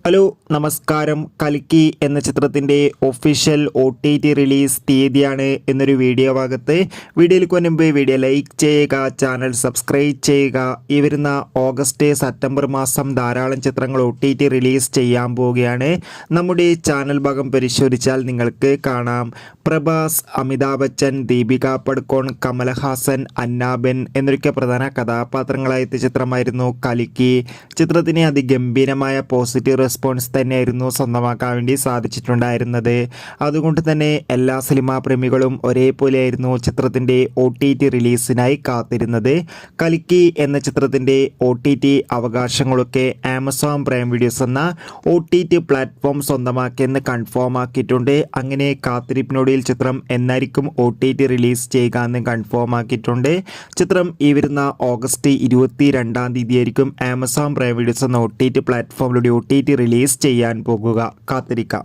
Hello നമസ്കാരം. കൽക്കി എന്ന ചിത്രത്തിൻ്റെ ഒഫീഷ്യൽ OTT റിലീസ് തീയതിയാണ് എന്നൊരു വീഡിയോ ഭാഗത്ത്. വീഡിയോയിലേക്ക് മുൻപ് വീഡിയോ ലൈക്ക് ചെയ്യുക, ചാനൽ സബ്സ്ക്രൈബ് ചെയ്യുക. ഈ വരുന്ന ഓഗസ്റ്റ് സെപ്റ്റംബർ മാസം ധാരാളം ചിത്രങ്ങൾ OTT റിലീസ് ചെയ്യാൻ പോവുകയാണ്. നമ്മുടെ ചാനൽ ഭാഗം പരിശോധിച്ചാൽ നിങ്ങൾക്ക് കാണാം. പ്രഭാസ്, അമിതാഭ് ബച്ചൻ, ദീപിക പടുക്കോൺ, കമലഹാസൻ, അന്നാബെൻ എന്നൊക്കെ പ്രധാന കഥാപാത്രങ്ങളായ ചിത്രമായിരുന്നു കൽക്കി. ചിത്രത്തിന് അതിഗംഭീരമായ പോസിറ്റീവ് റെസ്പോൺസ് തന്നെയായിരുന്നു സ്വന്തമാക്കാൻ വേണ്ടി സാധിച്ചിട്ടുണ്ടായിരുന്നത്. അതുകൊണ്ട് തന്നെ എല്ലാ സിനിമാ പ്രേമികളും ഒരേപോലെയായിരുന്നു ചിത്രത്തിൻ്റെ OTT റിലീസിനായി കാത്തിരുന്നത്. കൽക്കി എന്ന ചിത്രത്തിൻ്റെ OTT അവകാശങ്ങളൊക്കെ ആമസോൺ പ്രൈം വീഡിയോസ് എന്ന OTT പ്ലാറ്റ്ഫോം സ്വന്തമാക്കിയെന്ന് കൺഫേം ആക്കിയിട്ടുണ്ട്. അങ്ങനെ കാത്തിരിപ്പിനൊടുവിൽ ചിത്രം എന്നായിരിക്കും OTT റിലീസ് ചെയ്യുക എന്ന് കൺഫേം ആക്കിയിട്ടുണ്ട്. ചിത്രം ഈ വരുന്ന ഓഗസ്റ്റ് 22 തീയതിയായിരിക്കും ആമസോൺ പ്രൈം വീഡിയോസ് എന്ന OTT പ്ലാറ്റ്ഫോമിലൂടെ OTT റിലീസ് ചെയ്യാൻ പോകുക. കാത്തിരിക്കാം.